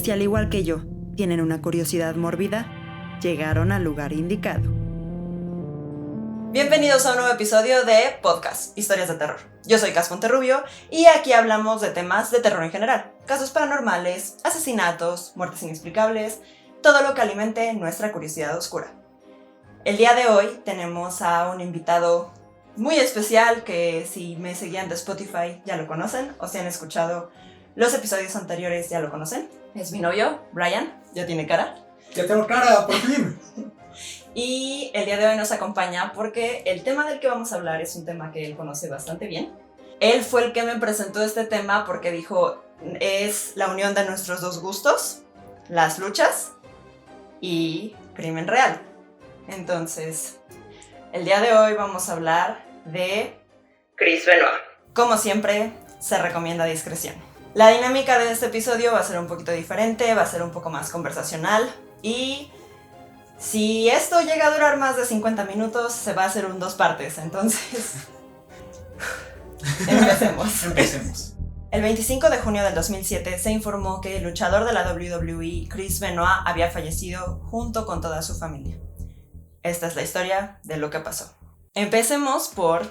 Si al igual que yo tienen una curiosidad mórbida, llegaron al lugar indicado. Bienvenidos a un nuevo episodio de Podcast, Historias de Terror. Yo soy Cas Monterrubio y aquí hablamos de temas de terror en general. Casos paranormales, asesinatos, muertes inexplicables, todo lo que alimente nuestra curiosidad oscura. El día de hoy tenemos a un invitado muy especial que si me seguían de Spotify ya lo conocen o si han escuchado los episodios anteriores ya lo conocen. Es mi novio, Brian, ya tiene cara. Ya tengo cara, por fin. Y el día de hoy nos acompaña porque el tema del que vamos a hablar es un tema que él conoce bastante bien. Él fue el que me presentó este tema porque dijo, es la unión de nuestros dos gustos, las luchas y crimen real. Entonces, el día de hoy vamos a hablar de Chris Benoit. Como siempre, se recomienda discreción. La dinámica de este episodio va a ser un poquito diferente, va a ser un poco más conversacional y si esto llega a durar más de 50 minutos, se va a hacer un 2 partes, entonces empecemos. El 25 de junio del 2007 se informó que el luchador de la WWE, Chris Benoit, había fallecido junto con toda su familia. Esta es la historia de lo que pasó. Empecemos por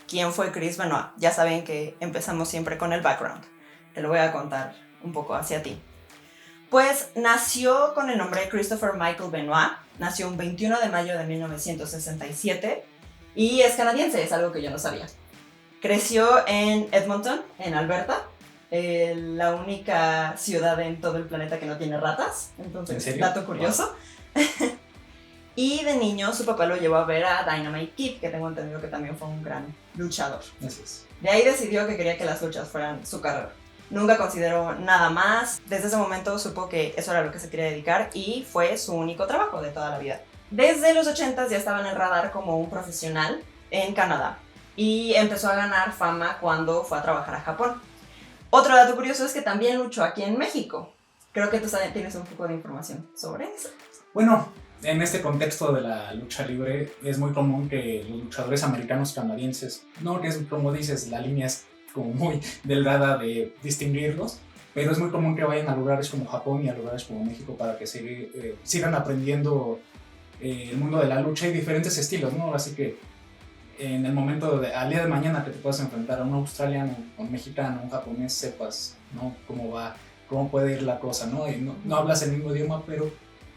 quién fue Chris Benoit. Ya saben que empezamos siempre con el background. Te lo voy a contar un poco hacia ti. Pues nació con el nombre de Christopher Michael Benoit. Nació un 21 de mayo de 1967 y es canadiense, es algo que yo no sabía. Creció en Edmonton, en Alberta, la única ciudad en todo el planeta que no tiene ratas. Entonces, ¿en serio? dato curioso. Wow. Y de niño su papá lo llevó a ver a Dynamite Kid, que tengo entendido que también fue un gran luchador. Gracias. De ahí decidió que quería que las luchas fueran su carrera. Nunca consideró nada más. Desde ese momento supo que eso era lo que se quería dedicar y fue su único trabajo de toda la vida. Desde los 80s ya estaba en el radar como un profesional en Canadá y empezó a ganar fama cuando fue a trabajar a Japón. Otro dato curioso es que también luchó aquí en México. Creo que tú tienes un poco de información sobre eso. Bueno, en este contexto de la lucha libre es muy común que los luchadores americanos canadienses, no que es como dices, la línea es como muy delgada de distinguirlos, pero es muy común que vayan a lugares como Japón y a lugares como México para que sigan aprendiendo el mundo de la lucha y diferentes estilos, ¿no? Así que en el momento, al día de mañana que te puedas enfrentar a un australiano, a un mexicano, a un japonés, sepas, ¿no? Cómo puede ir la cosa, ¿no? Y no hablas el mismo idioma, pero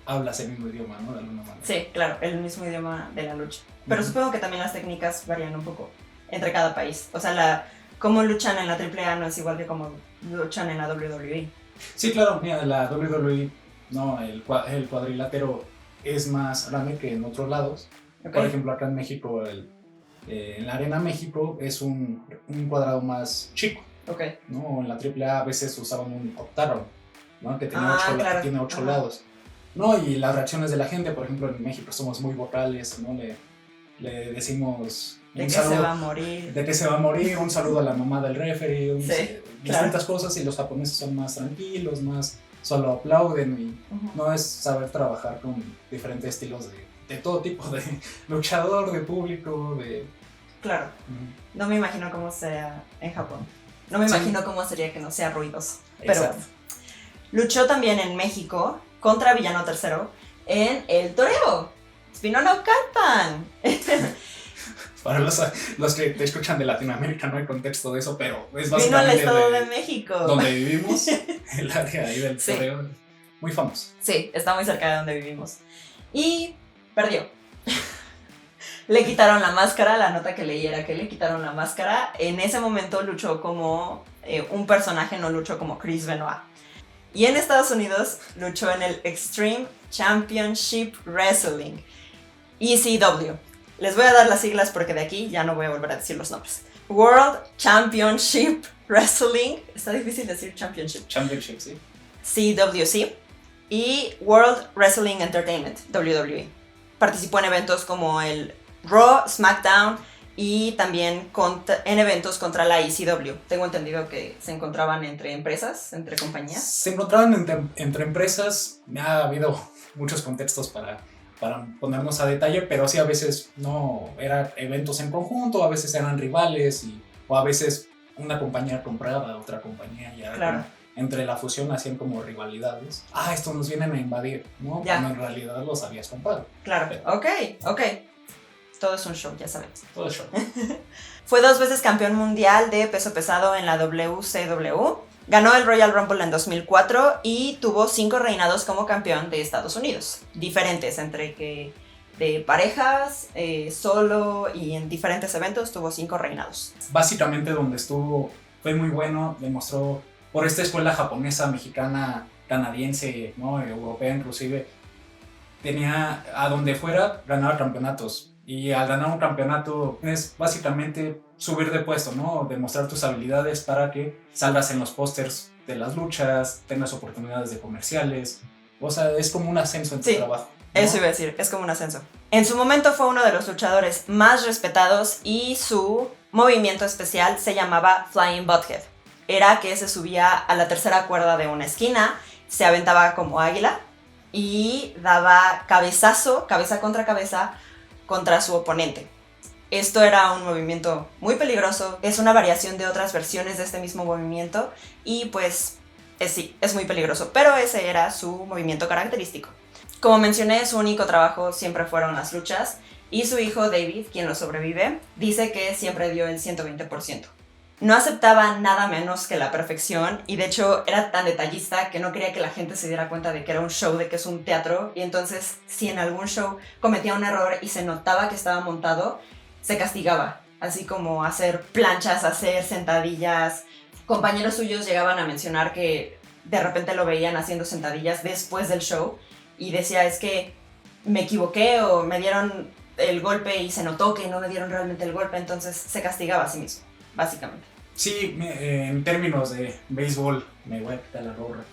hablas el mismo idioma, ¿no? De alguna manera. Sí, claro, el mismo idioma de la lucha. Pero supongo que también las técnicas varían un poco entre cada país. O sea, cómo luchan en la AAA no es igual que cómo luchan en la WWE. Sí, claro, mira, la WWE, no, el cuadrilátero es más grande que en otros lados. Okay. Por ejemplo, acá en México, en la Arena México es un cuadrado más chico. Okay. ¿No? En la AAA a veces usaban un octágono, ¿no? Que tiene 8 lados. ¿No? Y las reacciones de la gente, por ejemplo, en México somos muy vocales, ¿no? Le decimos de que se va a morir. De que se va a morir, un saludo a la mamá del referee, distintas claro. cosas, y los japoneses son más tranquilos, más solo aplauden y no es saber trabajar con diferentes estilos de todo tipo, de luchador, de público, de... Claro, no me imagino cómo sea en Japón, no me imagino cómo sería que no sea ruidoso, pero luchó también en México contra Villano III en El Toreo, Spino no Calpan. Para los que te escuchan de Latinoamérica no hay contexto de eso, pero es básicamente vino al Estado de México, donde vivimos, el área ahí del Toreo, muy famoso. Sí, está muy cerca de donde vivimos. Y perdió. Le quitaron la máscara, la nota que leí era que le quitaron la máscara. En ese momento luchó como un personaje, no luchó como Chris Benoit. Y en Estados Unidos luchó en el Extreme Championship Wrestling, ECW. Les voy a dar las siglas porque de aquí ya no voy a volver a decir los nombres. World Championship Wrestling. Está difícil decir Championship. Championship, sí. CWC. Y World Wrestling Entertainment, WWE. Participó en eventos como el Raw, SmackDown y también en eventos contra la ECW. Tengo entendido que se encontraban entre empresas, entre compañías. Se encontraban entre empresas. Ha habido muchos contextos para ponernos a detalle, pero sí a veces no eran eventos en conjunto, a veces eran rivales o a veces una compañía compraba a otra compañía y era claro. entre la fusión hacían como rivalidades. Estos nos vienen a invadir, ¿no? Ya. Cuando en realidad los habías comprado. Claro, ok. Todo es un show, ya sabemos. Todo eso. Fue 2 veces campeón mundial de peso pesado en la WCW. Ganó el Royal Rumble en 2004 y tuvo 5 reinados como campeón de Estados Unidos. Diferentes, entre que de parejas, solo y en diferentes eventos tuvo 5 reinados. Básicamente donde estuvo fue muy bueno, demostró por esta escuela japonesa, mexicana, canadiense, ¿no? Europea inclusive, tenía a donde fuera ganaba campeonatos. Y al ganar un campeonato es básicamente subir de puesto, ¿no? Demostrar tus habilidades para que salgas en los pósters de las luchas, tengas oportunidades de comerciales. O sea, es como un ascenso en tu trabajo, ¿no? Eso iba a decir, es como un ascenso. En su momento fue uno de los luchadores más respetados y su movimiento especial se llamaba Flying Butthead. Era que se subía a la tercera cuerda de una esquina, se aventaba como águila y daba cabezazo, cabeza contra su oponente. Esto era un movimiento muy peligroso, es una variación de otras versiones de este mismo movimiento y pues sí, es muy peligroso, pero ese era su movimiento característico. Como mencioné, su único trabajo siempre fueron las luchas y su hijo David, quien lo sobrevive, dice que siempre dio el 120%. No aceptaba nada menos que la perfección y de hecho era tan detallista que no quería que la gente se diera cuenta de que era un show, de que es un teatro, y entonces si en algún show cometía un error y se notaba que estaba montado, se castigaba, así como hacer planchas, hacer sentadillas. Compañeros suyos llegaban a mencionar que de repente lo veían haciendo sentadillas después del show y decía, es que me equivoqué o me dieron el golpe y se notó que no me dieron realmente el golpe, entonces se castigaba a sí mismo, básicamente. Sí, en términos de béisbol, me voy a quitar la gorra.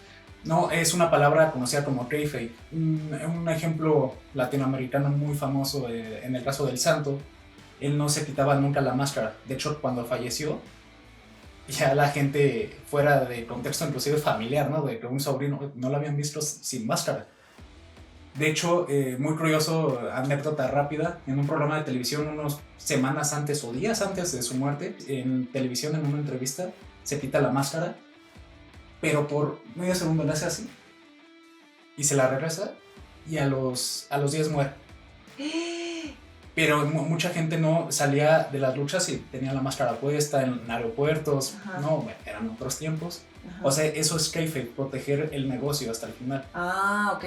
No, es una palabra conocida como kayfabe. Un ejemplo latinoamericano muy famoso en el caso del Santo, él no se quitaba nunca la máscara. De hecho, cuando falleció, ya la gente fuera de contexto inclusive familiar, ¿no? De que un sobrino no lo habían visto sin máscara. De hecho, muy curioso, anécdota rápida, en un programa de televisión unas semanas antes o días antes de su muerte, en televisión en una entrevista, se quita la máscara, pero por medio segundo le hace así, y se la regresa, y a los días muere. Pero mucha gente no salía de las luchas y tenía la máscara puesta en aeropuertos. Ajá. No, bueno, eran otros tiempos. Ajá. O sea, eso es kayfabe, proteger el negocio hasta el final. Ok.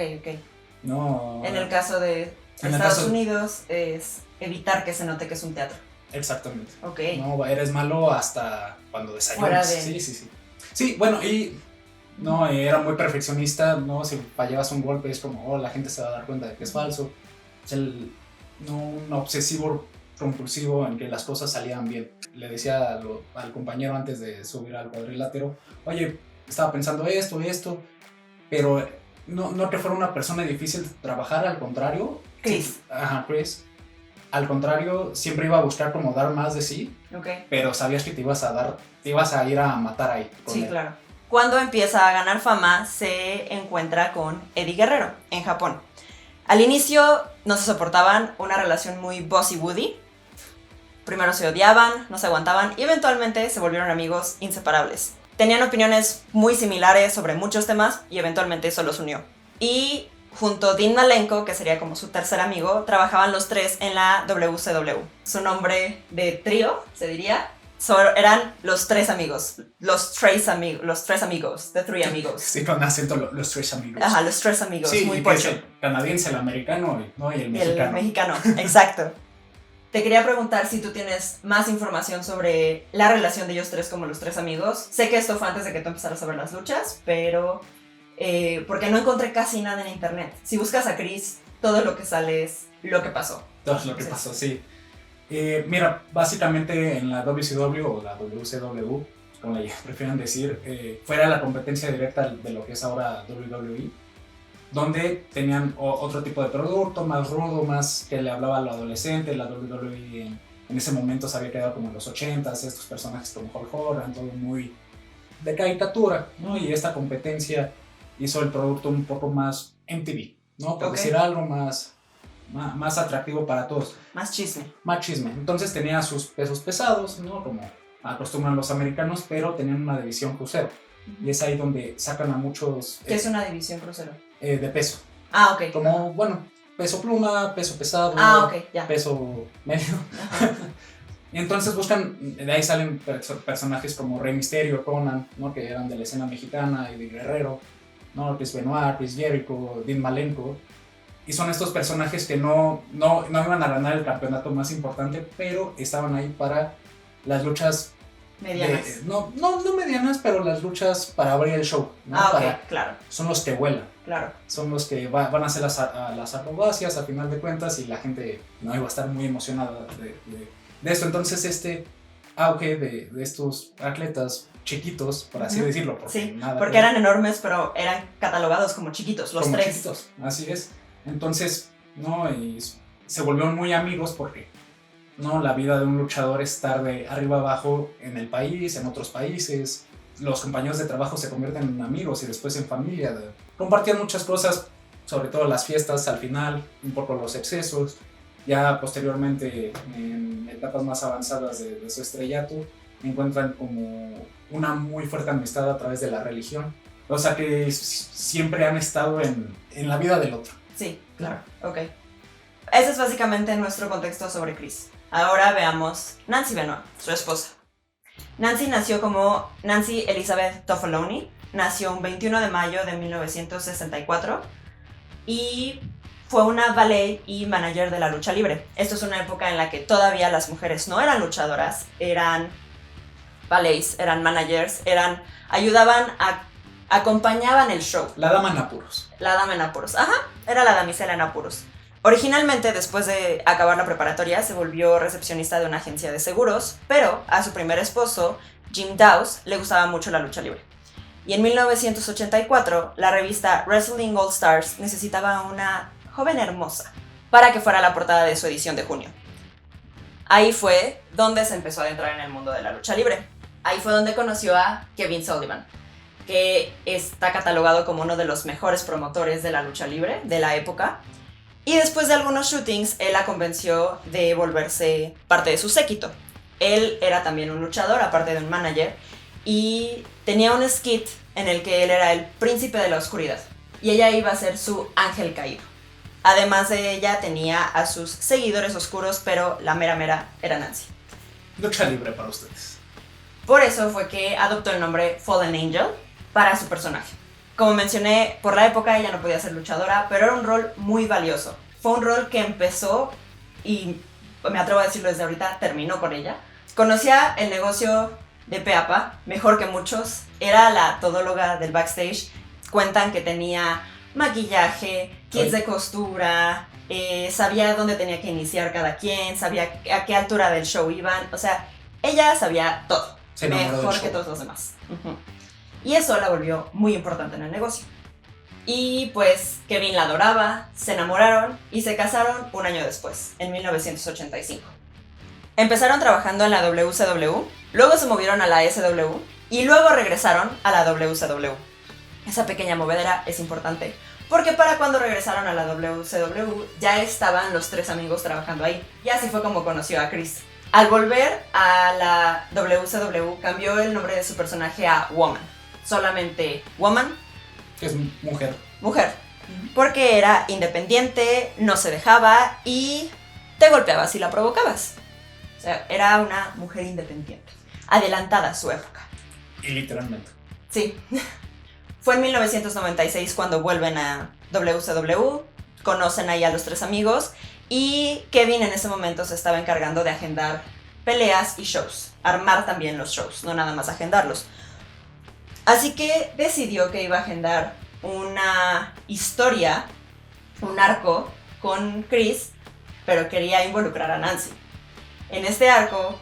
No. En el caso de Estados Unidos es evitar que se note que es un teatro. Exactamente. Ok. No, eres malo hasta cuando desayunas. Sí. Sí, bueno, y no, era muy perfeccionista, no, si fallabas un golpe es como, la gente se va a dar cuenta de que es falso. Un obsesivo compulsivo en que las cosas salían bien. Le decía al compañero antes de subir al cuadrilátero, oye, estaba pensando esto, pero no que fuera una persona difícil de trabajar, al contrario. Chris. Chris. Al contrario, siempre iba a buscar como dar más de sí, okay. Pero sabías que te ibas a ir a matar ahí. Sí, él. Claro. Cuando empieza a ganar fama, se encuentra con Eddie Guerrero, en Japón. Al inicio no se soportaban, una relación muy bossy-woody. Primero se odiaban, no se aguantaban y eventualmente se volvieron amigos inseparables. Tenían opiniones muy similares sobre muchos temas y eventualmente eso los unió. Y junto a Dean Malenko, que sería como su tercer amigo, trabajaban los tres en la WCW. Su nombre de trío, se diría, eran los tres amigos. Los tres amigos, the three amigos. Sí, con acento, los tres amigos. Ajá, los tres amigos, sí, muy pocho. El canadiense, el americano, ¿no? Y el mexicano. El mexicano, exacto. Te quería preguntar si tú tienes más información sobre la relación de ellos tres como los tres amigos. Sé que esto fue antes de que tú empezaras a ver las luchas, pero porque no encontré casi nada en internet. Si buscas a Chris, todo lo que sale es lo que pasó. Todo lo que pasó, sí. Mira, básicamente en la WCW o la WCW, como le prefieran decir, fuera la competencia directa de lo que es ahora WWE, donde tenían otro tipo de producto, más rudo, más que le hablaba a lo adolescente. La WWE en ese momento se había quedado como en los 80s, estos personajes como Hulk Hogan, todo muy de caricatura, ¿no? Y esta competencia hizo el producto un poco más MTV, ¿no? Por decir algo más atractivo para todos. Más chisme. Entonces tenía sus pesos pesados, ¿no? Como acostumbran los americanos, pero tenían una división crucero. y es ahí donde sacan a muchos... ¿Qué es una división crucero? De peso. Ah, ok. Como, bueno, peso pluma, peso pesado, Ok, ya. peso medio. Y entonces buscan, de ahí salen personajes como Rey Mysterio, Conan, ¿no? Que eran de la escena mexicana, y de Guerrero, ¿no? Chris Benoit, Chris Jericho, Dean Malenko. Y son estos personajes que no iban a ganar el campeonato más importante, pero estaban ahí para las luchas medianas. No medianas, pero las luchas para abrir el show, ¿no? Claro. Son los que vuelan. Claro. Son los que van a hacer las acrobacias a final de cuentas, y la gente no iba a estar muy emocionada de esto. Entonces este auge de estos atletas chiquitos, por así decirlo, porque eran enormes, pero eran catalogados como chiquitos, los como tres. Chiquitos, así es. Entonces, ¿no? Y se volvieron muy amigos porque, ¿no? La vida de un luchador es estar de arriba abajo en el país, en otros países. Los compañeros de trabajo se convierten en amigos y después en familia. Compartían muchas cosas, sobre todo las fiestas al final, un poco los excesos. Ya posteriormente, en etapas más avanzadas de su estrellato, encuentran como una muy fuerte amistad a través de la religión. O sea que siempre han estado en la vida del otro. Sí, claro, ok. Ese es básicamente nuestro contexto sobre Chris. Ahora veamos Nancy Benoit, su esposa. Nancy nació como Nancy Elizabeth Toffoloni. Nació un 21 de mayo de 1964 y fue una ballet y manager de la lucha libre. Esto es una época en la que todavía las mujeres no eran luchadoras, eran ballets, eran managers, acompañaban el show. La dama en apuros. La dama en apuros, era la damisela en apuros. Originalmente, después de acabar la preparatoria, se volvió recepcionista de una agencia de seguros, pero a su primer esposo, Jim Dawes, le gustaba mucho la lucha libre. Y en 1984, la revista Wrestling All Stars necesitaba una joven hermosa para que fuera la portada de su edición de junio. Ahí fue donde se empezó a adentrar en el mundo de la lucha libre. Ahí fue donde conoció a Kevin Sullivan, que está catalogado como uno de los mejores promotores de la lucha libre de la época. Y después de algunos shootings, él la convenció de volverse parte de su séquito. Él era también un luchador, aparte de un manager, y tenía un skit en el que él era el príncipe de la oscuridad, y ella iba a ser su ángel caído. Además de ella, tenía a sus seguidores oscuros, pero la mera era Nancy. Lucha libre para ustedes. Por eso fue que adoptó el nombre Fallen Angel para su personaje. Como mencioné, por la época ella no podía ser luchadora, pero era un rol muy valioso. Fue un rol que empezó, y me atrevo a decirlo desde ahorita, terminó con ella. Conocía el negocio de pe a pa, mejor que muchos. Era la todóloga del backstage. Cuentan que tenía maquillaje, kits de costura, sabía dónde tenía que iniciar cada quien, sabía a qué altura del show iban. O sea, ella sabía todo, mejor que todos los demás. Y eso la volvió muy importante en el negocio. Y pues Kevin la adoraba, se enamoraron y se casaron un año después, en 1985. Empezaron trabajando en la WCW, luego se movieron a la SW y luego regresaron a la WCW. Esa pequeña movedera es importante, porque para cuando regresaron a la WCW ya estaban los tres amigos trabajando ahí. Y así fue como conoció a Chris. Al volver a la WCW cambió el nombre de su personaje a Woman. Solamente Woman. Que es mujer. Mujer. Porque era independiente, no se dejaba y te golpeaba si la provocabas. O sea, era una mujer independiente, adelantada a su época. Y literalmente. Sí. Fue en 1996 cuando vuelven a WCW, conocen ahí a los tres amigos y Kevin en ese momento se estaba encargando de agendar peleas y shows, armar también los shows, no nada más agendarlos. Así que decidió que iba a agendar una historia, un arco con Chris, pero quería involucrar a Nancy. En este arco,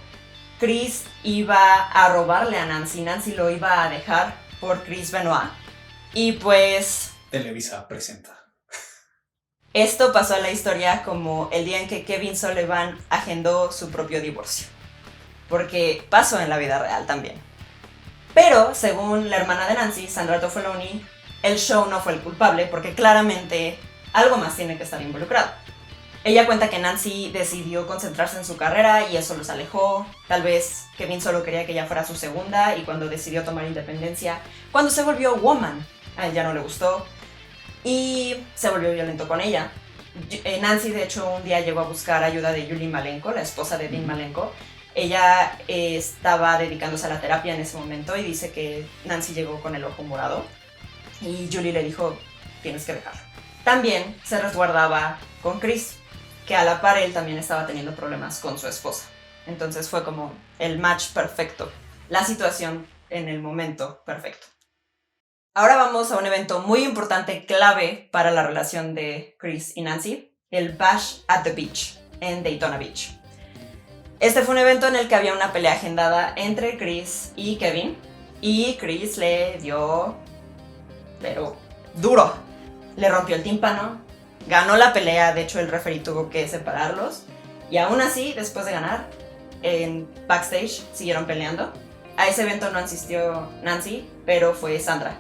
Chris iba a robarle a Nancy, Nancy lo iba a dejar por Chris Benoit. Y pues... Televisa presenta. Esto pasó a la historia como el día en que Kevin Sullivan agendó su propio divorcio. Porque pasó en la vida real también. Pero, según la hermana de Nancy, Sandra Toffoloni, el show no fue el culpable porque claramente algo más tiene que estar involucrado. Ella cuenta que Nancy decidió concentrarse en su carrera y eso los alejó. Tal vez Kevin solo quería que ella fuera su segunda y cuando decidió tomar independencia, cuando se volvió woman, a él ya no le gustó y se volvió violento con ella. Nancy, de hecho, un día llegó a buscar ayuda de Julie Malenko, la esposa de Dean Malenko. Ella estaba dedicándose a la terapia en ese momento y dice que Nancy llegó con el ojo morado y Julie le dijo, tienes que dejarlo. También se resguardaba con Chris, que a la par él también estaba teniendo problemas con su esposa. Entonces fue como el match perfecto, la situación en el momento perfecto. Ahora vamos a un evento muy importante, clave para la relación de Chris y Nancy, el Bash at the Beach, en Daytona Beach. Este fue un evento en el que había una pelea agendada entre Chris y Kevin, y Chris le dio, pero duro, le rompió el tímpano, ganó la pelea, de hecho el referee tuvo que separarlos, y aún así, después de ganar, en backstage siguieron peleando. A ese evento no asistió Nancy, pero fue Sandra.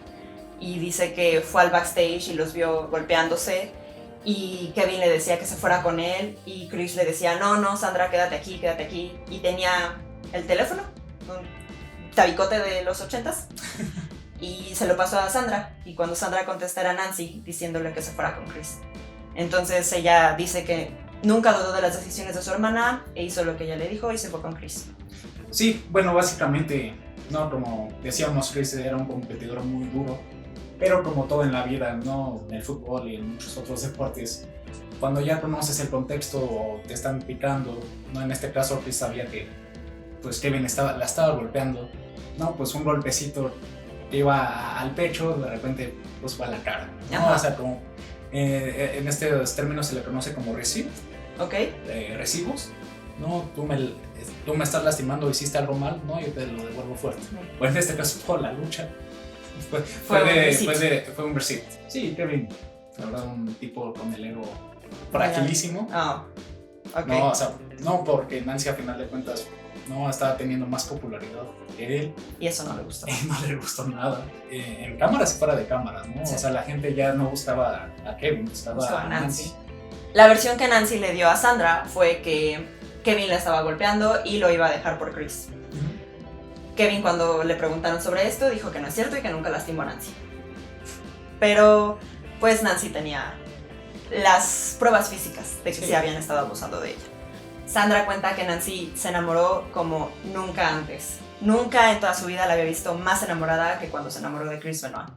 Y dice que fue al backstage y los vio golpeándose y Kevin le decía que se fuera con él y Chris le decía, no, Sandra, quédate aquí, y tenía el teléfono, un tabicote de los 80s y se lo pasó a Sandra y cuando Sandra contesta era Nancy diciéndole que se fuera con Chris. Entonces ella dice que nunca dudó de las decisiones de su hermana e hizo lo que ella le dijo y se fue con Chris. Sí, bueno, básicamente, no, como decíamos, Chris era un competidor muy duro. Pero como todo en la vida, ¿no? En el fútbol y en muchos otros deportes, cuando ya conoces el contexto o te están picando, ¿no? En este caso Chris sabía que pues Kevin la estaba golpeando, ¿no? Pues un golpecito iba al pecho, de repente pues va a la cara, ¿no? O sea, como en estos términos se le conoce como receive, recibos, ¿no? Tú me estás lastimando, hiciste algo mal, ¿no? Yo te lo devuelvo fuerte. O en este caso por la lucha. Fue un receipt. Sí, Kevin, la verdad, un tipo con el ego fragilísimo. Okay. No, o sea, no porque Nancy a final de cuentas no estaba teniendo más popularidad que él. Y eso no le gustó. No le gustó nada. En cámaras y fuera de cámaras, ¿no? Sí. O sea, la gente ya no buscaba a Kevin, buscaba a Nancy. La versión que Nancy le dio a Sandra fue que Kevin la estaba golpeando y lo iba a dejar por Chris. Kevin, cuando le preguntaron sobre esto, dijo que no es cierto y que nunca lastimó a Nancy. Pero, pues Nancy tenía las pruebas físicas de que sí habían estado abusando de ella. Sandra cuenta que Nancy se enamoró como nunca antes. Nunca en toda su vida la había visto más enamorada que cuando se enamoró de Chris Benoit.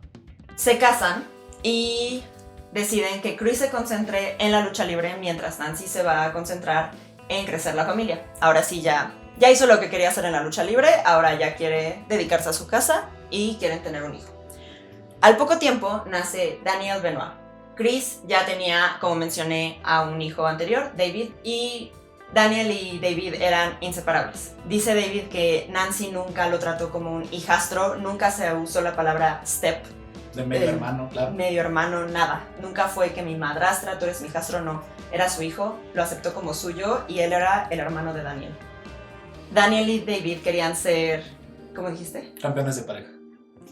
Se casan y deciden que Chris se concentre en la lucha libre mientras Nancy se va a concentrar en crecer la familia. Ahora sí ya hizo lo que quería hacer en la lucha libre, ahora ya quiere dedicarse a su casa y quieren tener un hijo. Al poco tiempo nace Daniel Benoit. Chris ya tenía, como mencioné, a un hijo anterior, David, y Daniel y David eran inseparables. Dice David que Nancy nunca lo trató como un hijastro, nunca se usó la palabra step. De medio hermano, claro. Medio hermano, nada. Nunca fue que mi madrastra, tú eres mi hijastro, no. Era su hijo, lo aceptó como suyo y él era el hermano de Daniel. Daniel y David querían ser, ¿cómo dijiste? Campeones de pareja.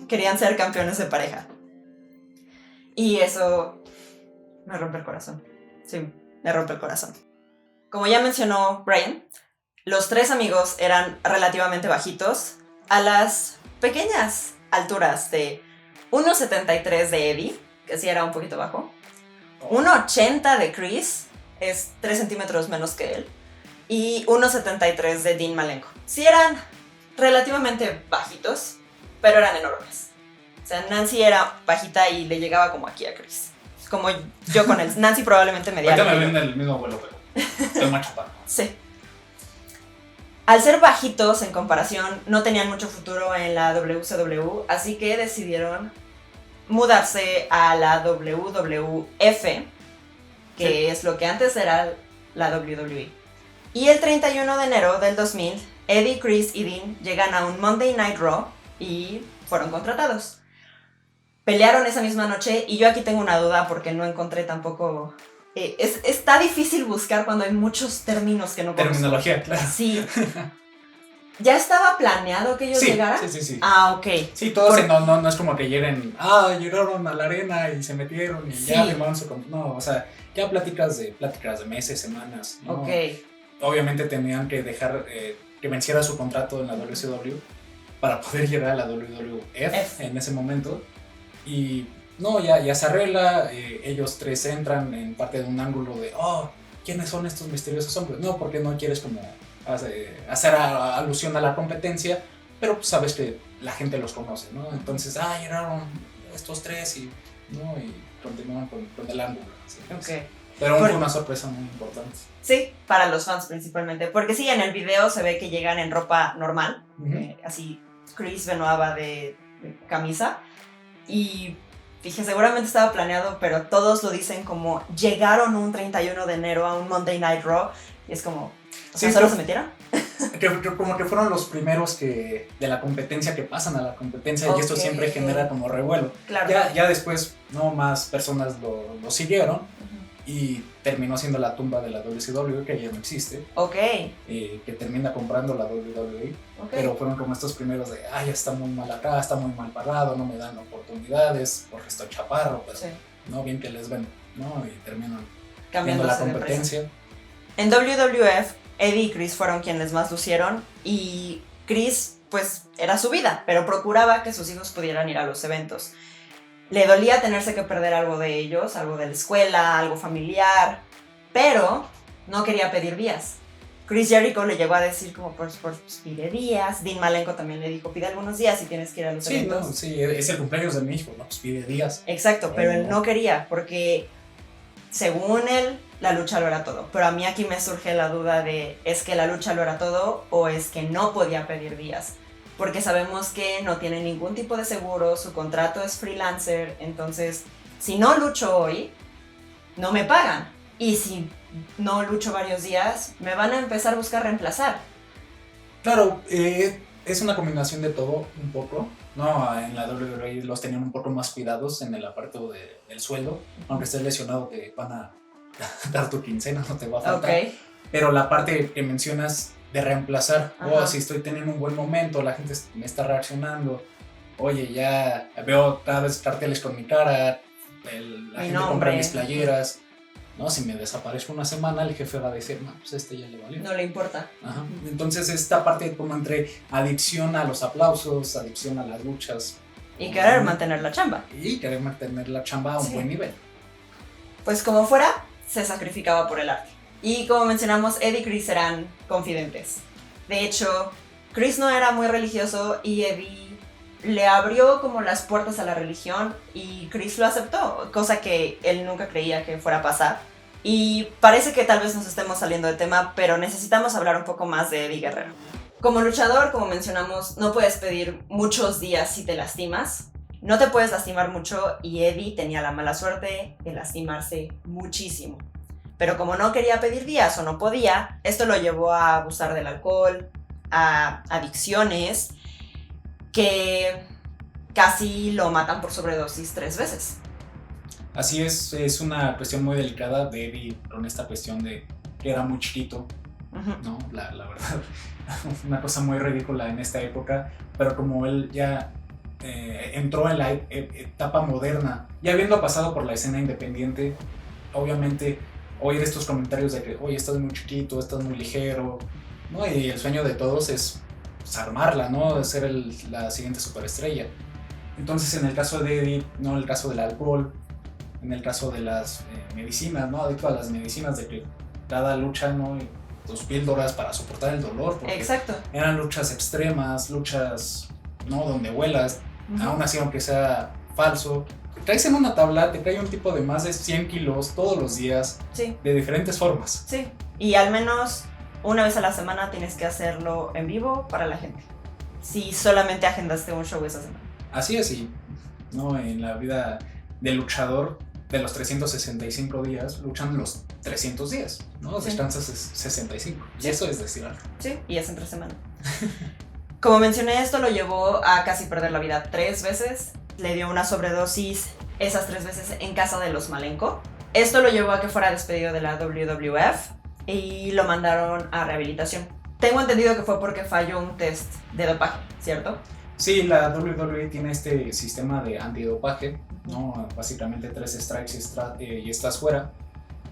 Querían ser campeones de pareja. Y eso me rompe el corazón. Sí, me rompe el corazón. Como ya mencionó Brian, los tres amigos eran relativamente bajitos a las pequeñas alturas de 1.73 de Eddie, que sí era un poquito bajo, 1.80 de Chris, es 3 centímetros menos que él, y 1.73 de Dean Malenko. Sí eran relativamente bajitos, pero eran enormes. O sea, Nancy era bajita y le llegaba como aquí a Chris. Como yo con él. Nancy probablemente medía. Ahorita me ven el mismo vuelo, pero el macho para. Sí. Al ser bajitos en comparación, no tenían mucho futuro en la WCW, así que decidieron mudarse a la WWF, que es lo que antes era la WWE. Y el 31 de enero del 2000, Eddie, Chris y Dean llegan a un Monday Night Raw y fueron contratados. Pelearon esa misma noche y yo aquí tengo una duda porque no encontré tampoco... está difícil buscar cuando hay muchos términos que no conozco. Terminología, claro. Sí. ¿Ya estaba planeado que ellos llegaran? Sí. Ah, ok. Sí, todos no es como que llegaron a la arena y se metieron y ya firmaron su contrato. No, o sea, ya pláticas de meses, semanas, ¿no? Ok. Obviamente tenían que dejar que venciera su contrato en la WCW para poder llegar a la WWF en ese momento. Y no, ya se arregla, ellos tres entran en parte de un ángulo de, ¿quiénes son estos misteriosos hombres? No, porque no quieres como hacer alusión a la competencia, pero pues sabes que la gente los conoce, ¿no? Entonces, llegaron estos tres y continúan con el ángulo. ¿Sí? Okay. Pero fue una sorpresa muy importante. Sí, para los fans principalmente, porque sí, en el video se ve que llegan en ropa normal, así Chris Benoit va de camisa, y dije, seguramente estaba planeado, pero todos lo dicen como llegaron un 31 de enero a un Monday Night Raw, y es como, ¿solo se metieron? Como que fueron los primeros de la competencia que pasan a la competencia, y esto siempre genera como revuelo. Claro. Ya después, más personas lo siguieron, y terminó siendo la tumba de la WCW, que ya no existe. Ok. Que termina comprando la WWE. Okay. Pero fueron como estos primeros de, ya está muy mal acá, está muy mal pagado, no me dan oportunidades, porque estoy chaparro, pero no, bien que les ven, ¿no? Y terminan cambiando la competencia. En WWF, Eddie y Chris fueron quienes más lucieron, y Chris, pues, era su vida, pero procuraba que sus hijos pudieran ir a los eventos. Le dolía tenerse que perder algo de ellos, algo de la escuela, algo familiar, pero no quería pedir días. Chris Jericho le llegó a decir como, pues pide días. Dean Malenko también le dijo, pide algunos días si tienes que ir a los eventos. Sí, es el cumpleaños de mi hijo, ¿no? Pues pide días. Exacto, pero él no quería, porque según él, la lucha lo era todo. Pero a mí aquí me surge la duda de, ¿es que la lucha lo era todo o es que no podía pedir días? Porque sabemos que no tiene ningún tipo de seguro, su contrato es freelancer, entonces si no lucho hoy, no me pagan. Y si no lucho varios días, me van a empezar a buscar reemplazar. Claro, es una combinación de todo, un poco. No, en la WWE los tenían un poco más cuidados en el apartado del sueldo, aunque estés lesionado te van a dar tu quincena, no te va a faltar. Okay. Pero la parte que mencionas de reemplazar, si estoy teniendo un buen momento, la gente me está reaccionando, oye, ya veo cada vez carteles con mi cara, la gente compra mis playeras, ¿no? Si me desaparezco una semana, el jefe va a decir, no, pues ya le valió. No le importa. Ajá. Entonces esta parte como entre adicción a los aplausos, adicción a las luchas. Y querer mantener la chamba. Y querer mantener la chamba a un buen nivel. Pues como fuera, se sacrificaba por el arte. Y como mencionamos, Eddie y Chris eran confidentes. De hecho, Chris no era muy religioso y Eddie le abrió como las puertas a la religión y Chris lo aceptó, cosa que él nunca creía que fuera a pasar. Y parece que tal vez nos estemos saliendo de tema, pero necesitamos hablar un poco más de Eddie Guerrero. Como luchador, como mencionamos, no puedes pedir muchos días si te lastimas. No te puedes lastimar mucho y Eddie tenía la mala suerte de lastimarse muchísimo. Pero como no quería pedir días o no podía, esto lo llevó a abusar del alcohol, a adicciones, que casi lo matan por sobredosis 3 veces. Así es una cuestión muy delicada de Eddie con esta cuestión de que era muy chiquito, ¿no? La verdad, una cosa muy ridícula en esta época, pero como él ya entró en la etapa moderna, ya habiendo pasado por la escena independiente, obviamente oír estos comentarios de que, oye, estás muy chiquito, estás muy ligero, ¿no? Y el sueño de todos es pues, armarla, ¿no? Ser la siguiente superestrella. Entonces, en el caso de Eddie, ¿no? En el caso del alcohol, en el caso de las medicinas, ¿no? Adicto a las medicinas, de que cada lucha, ¿no? Tus píldoras para soportar el dolor. Exacto. Eran luchas extremas, luchas, ¿no? Donde vuelas, aún así, aunque sea falso. Traes en una tabla, te cae un tipo de más de 100 kilos todos los días, de diferentes formas. Sí, y al menos una vez a la semana tienes que hacerlo en vivo para la gente. Si solamente agendaste un show esa semana. Así es, y ¿no? En la vida del luchador, de los 365 días, luchan los 300 días, ¿no? Descansas 65, y eso es decir algo. Sí, y es entre semana. Como mencioné, esto lo llevó a casi perder la vida 3 veces. Le dio una sobredosis esas 3 veces en casa de los Malenko. Esto lo llevó a que fuera despedido de la WWF y lo mandaron a rehabilitación. Tengo entendido que fue porque falló un test de dopaje, ¿cierto? Sí, la WWE tiene este sistema de antidopaje, ¿no? Básicamente 3 strikes y estás fuera.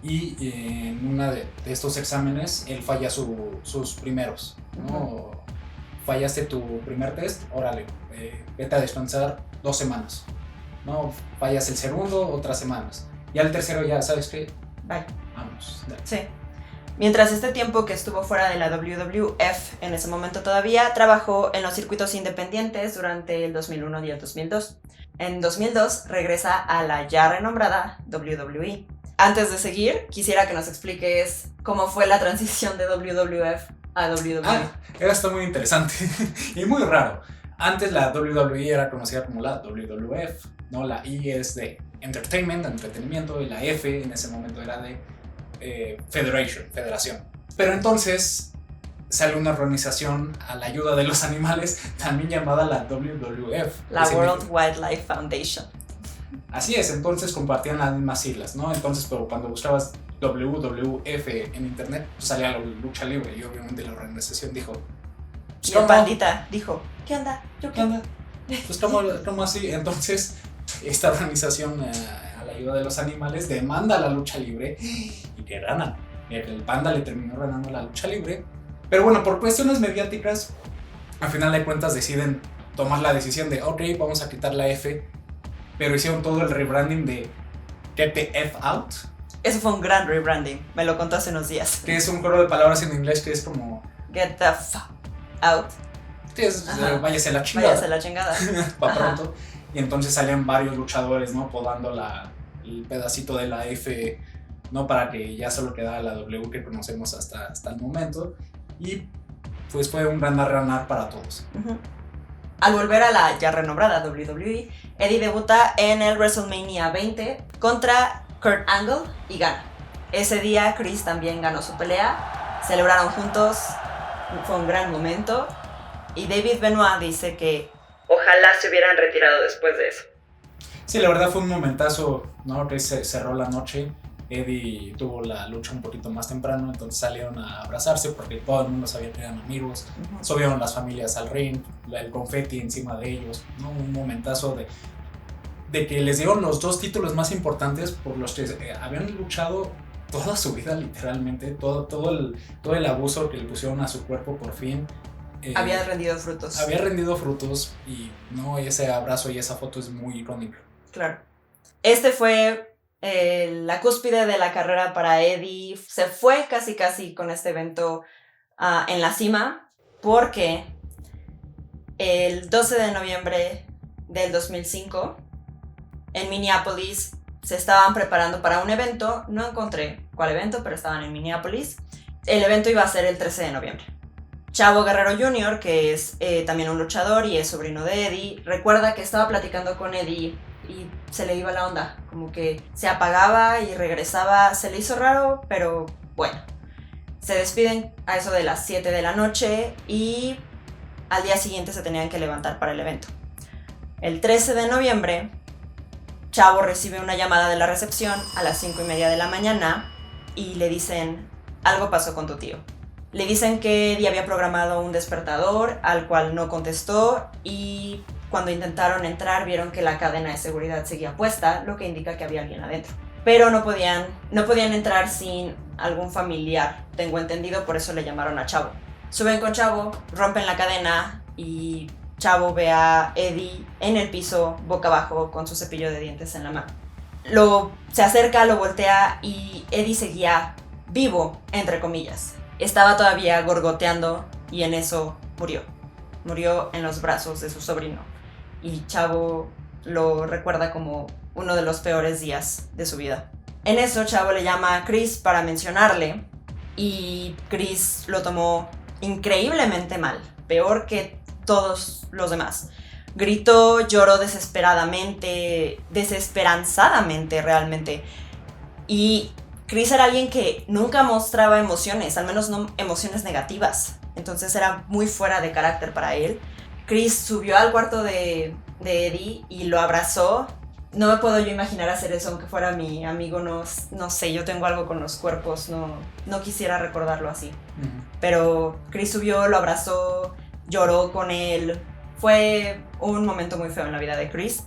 Y en uno de estos exámenes él falla sus primeros, ¿no? Fallaste tu primer test, órale, vete a descansar 2 semanas, ¿no? Fallas el segundo, otras semanas. Y al tercero ya, ¿sabes qué? Bye. Vamos, dale. Sí. Mientras este tiempo que estuvo fuera de la WWF, en ese momento todavía, trabajó en los circuitos independientes durante el 2001 y el 2002. En 2002 regresa a la ya renombrada WWE. Antes de seguir, quisiera que nos expliques cómo fue la transición de WWF a WWE. Esto muy interesante y muy raro. Antes la WWE era conocida como la WWF, ¿no? La I es de Entertainment, entretenimiento, y la F en ese momento era de Federación. Pero entonces sale una organización a la ayuda de los animales, también llamada la WWF. La World Wildlife Foundation. Así es, entonces compartían las mismas siglas, ¿no? Entonces, pero cuando buscabas WWF en internet, pues salía la lucha libre, y obviamente la organización dijo... Pues, y el pandita dijo, ¿qué onda? ¿Qué onda? Pues ¿cómo así? Entonces, esta organización a la ayuda de los animales demanda la lucha libre y que ganan. El panda le terminó ganando la lucha libre. Pero bueno, por cuestiones mediáticas, al final de cuentas deciden tomar la decisión de, ok, vamos a quitar la F, pero hicieron todo el rebranding de Get the F Out. Eso fue un gran rebranding, me lo contó hace unos días. Que es un juego de palabras en inglés que es como... Get the F Out. Que es váyase la chingada. Váyase la chingada. Para pronto. Y entonces salían varios luchadores, ¿no? Podando el pedacito de la F, ¿no? Para que ya solo quedara la W que conocemos hasta el momento. Y pues fue un gran ganar para todos. Al volver a la ya renombrada WWE, Eddie debuta en el WrestleMania 20 contra Kurt Angle y gana. Ese día Chris también ganó su pelea, celebraron juntos, fue un gran momento, y David Benoit dice que ojalá se hubieran retirado después de eso. Sí, la verdad fue un momentazo, ¿no? Que se cerró la noche. Eddie tuvo la lucha un poquito más temprano, entonces salieron a abrazarse porque todo el mundo sabía que eran amigos. Subieron las familias al ring, el confeti encima de ellos, ¿no? Un momentazo de que les dieron los 2 títulos más importantes por los que habían luchado toda su vida, literalmente. Todo el abuso que le pusieron a su cuerpo por fin. Había rendido frutos. Había rendido frutos y no, ese abrazo y esa foto es muy icónica. Claro. Este fue la cúspide de la carrera para Eddie. Se fue casi con este evento en la cima, porque el 12 de noviembre del 2005 en Minneapolis se estaban preparando para un evento. No encontré cuál evento, pero estaban en Minneapolis. El evento iba a ser el 13 de noviembre. Chavo Guerrero Jr., que es también un luchador y es sobrino de Eddie, recuerda que estaba platicando con Eddie y se le iba la onda, como que se apagaba y regresaba. Se le hizo raro, pero bueno. Se despiden a eso de las 7 de la noche y al día siguiente se tenían que levantar para el evento. El 13 de noviembre, Chavo recibe una llamada de la recepción a las 5:30 de la mañana y le dicen, algo pasó con tu tío. Le dicen que Eddie había programado un despertador al cual no contestó, y cuando intentaron entrar vieron que la cadena de seguridad seguía puesta, lo que indica que había alguien adentro. Pero no podían entrar sin algún familiar, tengo entendido, por eso le llamaron a Chavo. Suben con Chavo, rompen la cadena y Chavo ve a Eddie en el piso, boca abajo, con su cepillo de dientes en la mano. Se acerca, lo voltea y Eddie seguía vivo, entre comillas. Estaba todavía gorgoteando y en eso murió. Murió en los brazos de su sobrino. Y Chavo lo recuerda como uno de los peores días de su vida. En eso Chavo le llama a Chris para mencionarle y Chris lo tomó increíblemente mal, peor que todos los demás. Gritó, lloró desesperanzadamente realmente. Y Chris era alguien que nunca mostraba emociones, al menos no emociones negativas. Entonces era muy fuera de carácter para él. Chris subió al cuarto de Eddie y lo abrazó no me puedo yo imaginar hacer eso aunque fuera mi amigo, no sé, yo tengo algo con los cuerpos, no quisiera recordarlo así. Pero Chris subió, lo abrazó, lloró con él, fue un momento muy feo en la vida de Chris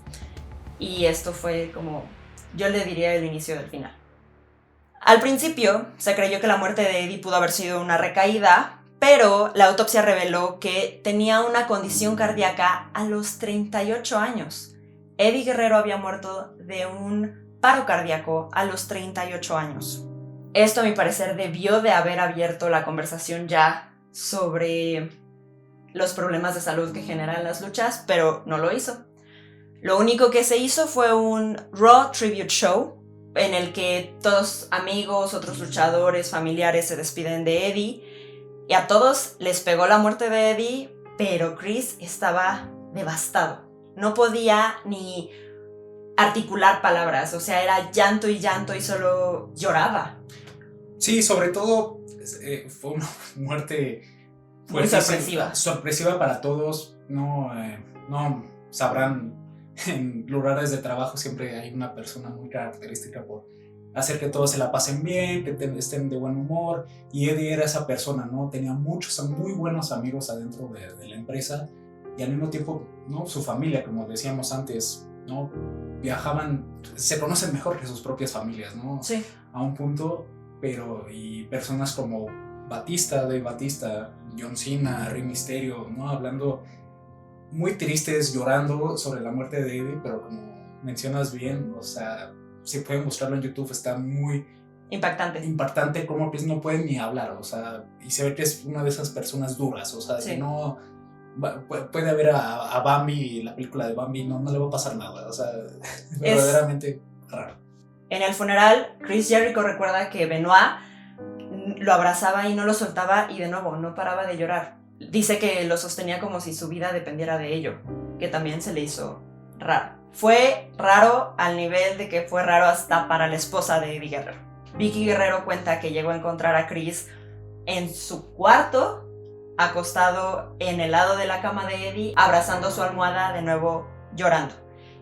y esto fue como, yo le diría el inicio del final. Al principio se creyó que la muerte de Eddie pudo haber sido una recaída, pero la autopsia reveló que tenía una condición cardíaca a los 38 años. Eddie Guerrero había muerto de un paro cardíaco a los 38 años. Esto, a mi parecer, debió de haber abierto la conversación ya sobre los problemas de salud que generan las luchas, pero no lo hizo. Lo único que se hizo fue un Raw Tribute Show, en el que todos amigos, otros luchadores, familiares se despiden de Eddie, y a todos les pegó la muerte de Eddie, pero Chris estaba devastado. No podía ni articular palabras, o sea, era llanto y solo lloraba. Sí, sobre todo fue una muerte muy sorpresiva. Sorpresiva para todos. No sabrán, en lugares de trabajo siempre hay una persona muy característica por hacer que todos se la pasen bien, que estén de buen humor, y Eddie era esa persona, ¿no? Tenía muchos, muy buenos amigos adentro de la empresa, y al mismo tiempo, ¿no? Su familia, como decíamos antes, ¿no? Viajaban, se conocen mejor que sus propias familias, ¿no? Sí. A un punto, y personas como Dave Batista, John Cena, Rey Mysterio, ¿no? Hablando muy tristes, llorando sobre la muerte de Eddie, pero como mencionas bien, o sea, si pueden buscarlo en YouTube, está muy impactante como que no pueden ni hablar, o sea, y se ve que es una de esas personas duras, o sea, sí. Que no puede haber a Bambi, la película de Bambi, no le va a pasar nada, o sea, es verdaderamente raro. En el funeral, Chris Jericho recuerda que Benoit lo abrazaba y no lo soltaba, y de nuevo no paraba de llorar. Dice que lo sostenía como si su vida dependiera de ello, que también se le hizo raro. Fue raro al nivel de que fue raro hasta para la esposa de Eddie Guerrero. Vicky Guerrero cuenta que llegó a encontrar a Chris en su cuarto, acostado en el lado de la cama de Eddie, abrazando su almohada, de nuevo llorando.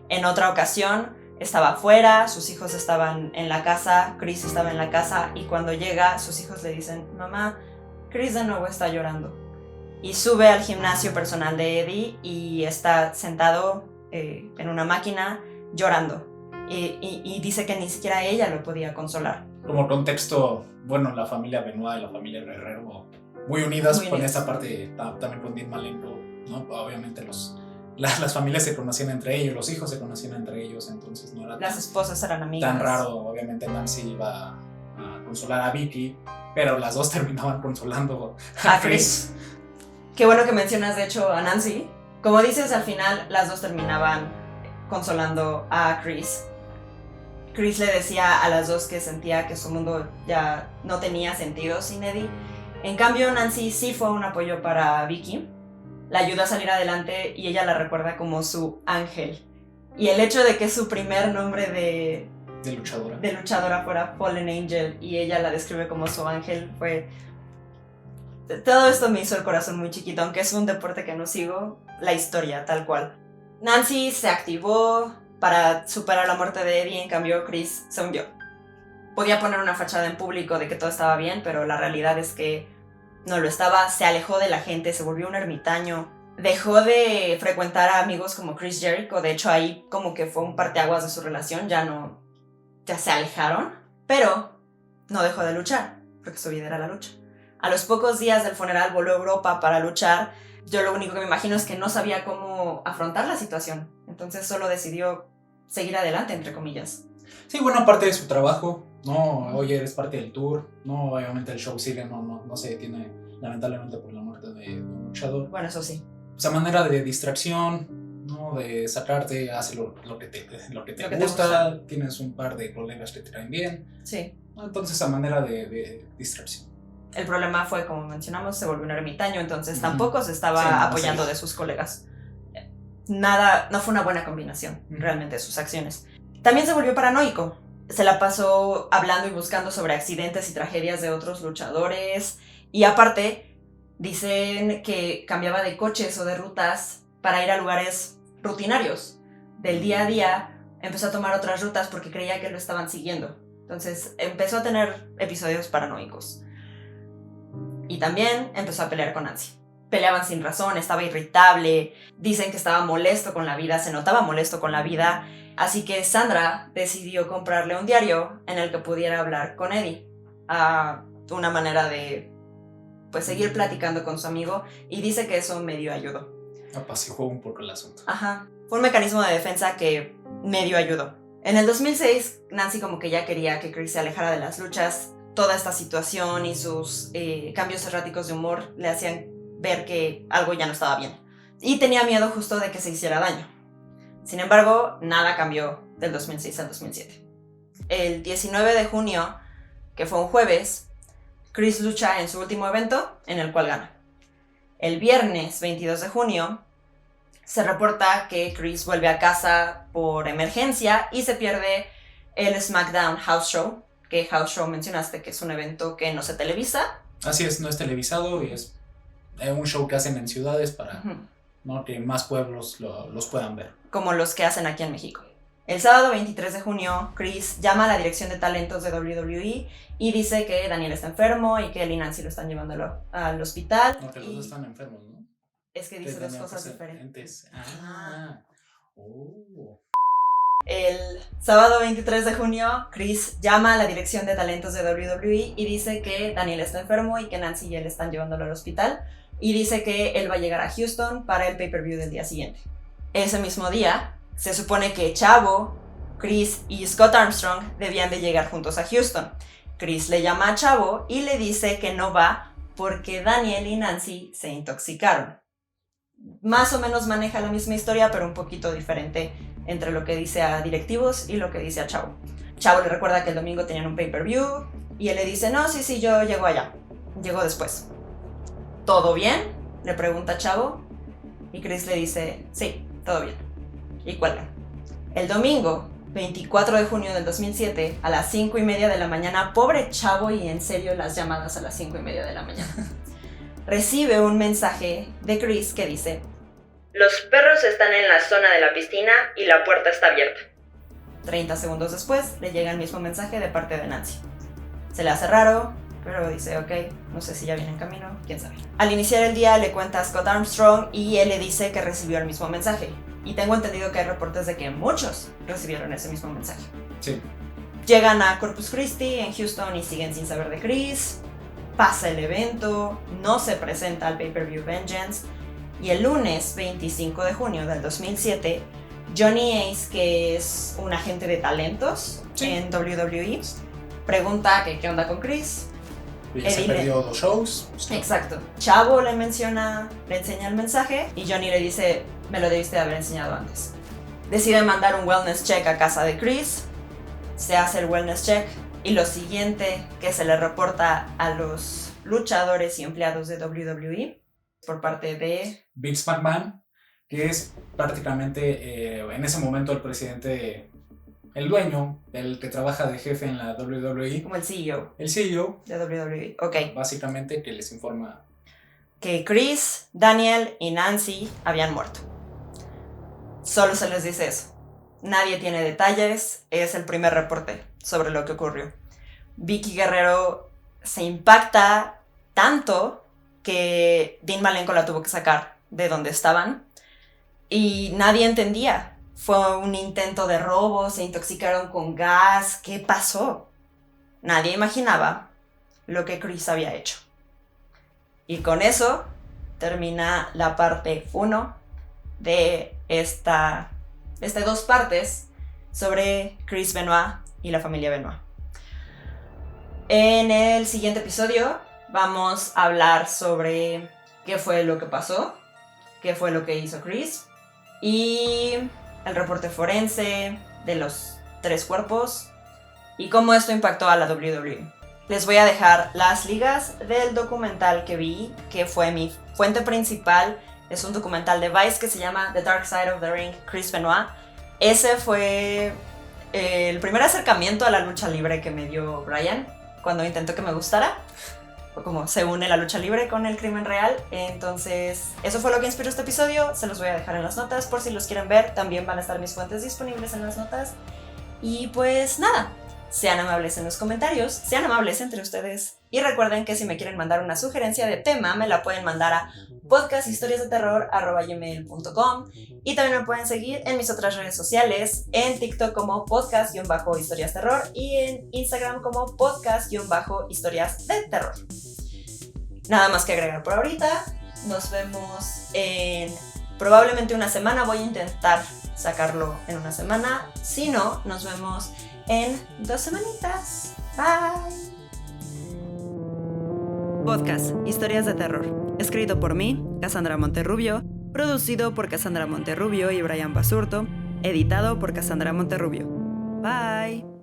En otra ocasión estaba afuera, sus hijos estaban en la casa, Chris estaba en la casa, y cuando llega sus hijos le dicen: mamá, Chris de nuevo está llorando. Y sube al gimnasio personal de Eddie y está sentado en una máquina llorando, y dice que ni siquiera ella lo podía consolar. Como contexto, bueno, la familia Benoit y la familia Guerrero muy unidas con esta parte, también con Dean Malenko, ¿no? Obviamente las familias se conocían entre ellos, los hijos se conocían entre ellos, entonces no era las esposas eran amigas. Tan raro. Obviamente Nancy iba a consolar a Vicky, pero las dos terminaban consolando a Chris. Qué bueno que mencionas de hecho a Nancy. Como dices, al final las dos terminaban consolando a Chris. Chris le decía a las dos que sentía que su mundo ya no tenía sentido sin Eddie. En cambio, Nancy sí fue un apoyo para Vicky. La ayuda a salir adelante y ella la recuerda como su ángel. Y el hecho de que su primer nombre de luchadora fuera Fallen Angel y ella la describe como su ángel fue... Todo esto me hizo el corazón muy chiquito, aunque es un deporte que no sigo, la historia tal cual. Nancy se activó para superar la muerte de Eddie, en cambio Chris se hundió. Podía poner una fachada en público de que todo estaba bien, pero la realidad es que no lo estaba. Se alejó de la gente, se volvió un ermitaño, dejó de frecuentar a amigos como Chris Jericho. De hecho, ahí como que fue un parteaguas de su relación, ya se alejaron, pero no dejó de luchar, porque su vida era la lucha. A los pocos días del funeral volvió a Europa para luchar. Yo lo único que me imagino es que no sabía cómo afrontar la situación, entonces solo decidió seguir adelante, entre comillas. Sí, bueno, aparte de su trabajo, no, oye, eres parte del tour, no, obviamente el show sigue, no se detiene lamentablemente por la muerte de un luchador. Bueno, eso sí. Esa manera de distracción, ¿no? De sacarte, hace lo que te gusta, tienes un par de colegas que te traen bien. Sí. Entonces, esa manera de distracción. El problema fue, como mencionamos, se volvió un ermitaño, entonces tampoco se estaba apoyando de sus colegas. Nada, no fue una buena combinación, realmente, sus acciones. También se volvió paranoico. Se la pasó hablando y buscando sobre accidentes y tragedias de otros luchadores. Y aparte, dicen que cambiaba de coches o de rutas para ir a lugares rutinarios del día a día, empezó a tomar otras rutas porque creía que lo estaban siguiendo. Entonces empezó a tener episodios paranoicos. Y también empezó a pelear con Nancy. Peleaban sin razón, estaba irritable, dicen que estaba molesto con la vida, se notaba molesto con la vida, así que Sandra decidió comprarle un diario en el que pudiera hablar con Eddie, una manera de pues seguir platicando con su amigo, y dice que eso medio ayudó. Apaciguó un poco el asunto. Ajá, fue un mecanismo de defensa que medio ayudó. En el 2006, Nancy como que ya quería que Chris se alejara de las luchas. Toda esta situación y sus cambios erráticos de humor le hacían ver que algo ya no estaba bien. Y tenía miedo justo de que se hiciera daño. Sin embargo, nada cambió del 2006 al 2007. El 19 de junio, que fue un jueves, Chris lucha en su último evento, en el cual gana. El viernes 22 de junio, se reporta que Chris vuelve a casa por emergencia y se pierde el SmackDown House Show, que House Show mencionaste que es un evento que no se televisa. Así es, no es televisado y es un show que hacen en ciudades para ¿no? que más pueblos los puedan ver. Como los que hacen aquí en México. El sábado 23 de junio, Chris llama a la dirección de talentos de WWE y dice que Daniel está enfermo y que él y Nancy lo están llevando al hospital. No, que los dos están enfermos, ¿no? Es que dice dos cosas diferentes. El sábado 23 de junio, Chris llama a la dirección de talentos de WWE y dice que Daniel está enfermo y que Nancy y él están llevándolo al hospital. Y dice que él va a llegar a Houston para el pay-per-view del día siguiente. Ese mismo día, se supone que Chavo, Chris y Scott Armstrong debían de llegar juntos a Houston. Chris le llama a Chavo y le dice que no va porque Daniel y Nancy se intoxicaron. Más o menos maneja la misma historia, pero un poquito diferente entre lo que dice a directivos y lo que dice a Chavo. Chavo le recuerda que el domingo tenían un pay-per-view y él le dice, no, sí, yo llego allá. Llego después. ¿Todo bien?, le pregunta Chavo, y Chris le dice, sí, todo bien, y cuelgan. El domingo, 24 de junio del 2007, a las 5:30 de la mañana, pobre Chavo, y en serio las llamadas a las 5:30 de la mañana, recibe un mensaje de Chris que dice, los perros están en la zona de la piscina y la puerta está abierta. 30 segundos después, le llega el mismo mensaje de parte de Nancy. Se le hace raro, pero dice, ok, no sé si ya viene en camino, quién sabe. Al iniciar el día le cuenta a Scott Armstrong y él le dice que recibió el mismo mensaje. Y tengo entendido que hay reportes de que muchos recibieron ese mismo mensaje. Sí. Llegan a Corpus Christi en Houston y siguen sin saber de Chris. Pasa el evento, no se presenta al pay-per-view Vengeance. Y el lunes 25 de junio del 2007, Johnny Ace, que es un agente de talentos en WWE, pregunta que qué onda con Chris. Y se perdió 2 shows. Exacto. Chavo le enseña el mensaje y Johnny le dice, me lo debiste de haber enseñado antes. Decide mandar un wellness check a casa de Chris. Se hace el wellness check y lo siguiente que se le reporta a los luchadores y empleados de WWE por parte de Vince McMahon, que es prácticamente en ese momento el presidente, el dueño, el que trabaja de jefe en la WWE. como el CEO. El CEO. De WWE. Ok. Básicamente que les informa que Chris, Daniel y Nancy habían muerto. Solo se les dice eso. Nadie tiene detalles, es el primer reporte sobre lo que ocurrió. Vicky Guerrero se impacta tanto que Dean Malenko la tuvo que sacar de donde estaban y nadie entendía. Fue un intento de robo, se intoxicaron con gas, ¿qué pasó? Nadie imaginaba lo que Chris había hecho. Y con eso termina la parte 1 de esta 2 partes sobre Chris Benoit y la familia Benoit. En el siguiente episodio vamos a hablar sobre qué fue lo que pasó, qué fue lo que hizo Chris y el reporte forense de los 3 cuerpos y cómo esto impactó a la WWE. Les voy a dejar las ligas del documental que vi, que fue mi fuente principal. Es un documental de Vice que se llama The Dark Side of the Ring, Chris Benoit. Ese fue el primer acercamiento a la lucha libre que me dio Brian cuando intentó que me gustara. como se une la lucha libre con el crimen real. Entonces, eso fue lo que inspiró este episodio. Se los voy a dejar en las notas por si los quieren ver. También van a estar mis fuentes disponibles en las notas. Y pues nada, sean amables en los comentarios, sean amables entre ustedes. Y recuerden que si me quieren mandar una sugerencia de tema, me la pueden mandar a podcasthistoriasdeterror@gmail.com. Y también me pueden seguir en mis otras redes sociales, en TikTok como podcast-historiasterror y en Instagram como podcast-historiasdeterror. Nada más que agregar por ahorita. Nos vemos en probablemente una semana. Voy a intentar sacarlo en una semana. Si no, nos vemos en 2 semanitas. Bye. Podcast Historias de Terror. Escrito por mí, Cassandra Monterrubio. Producido por Cassandra Monterrubio y Brian Basurto. Editado por Cassandra Monterrubio. Bye.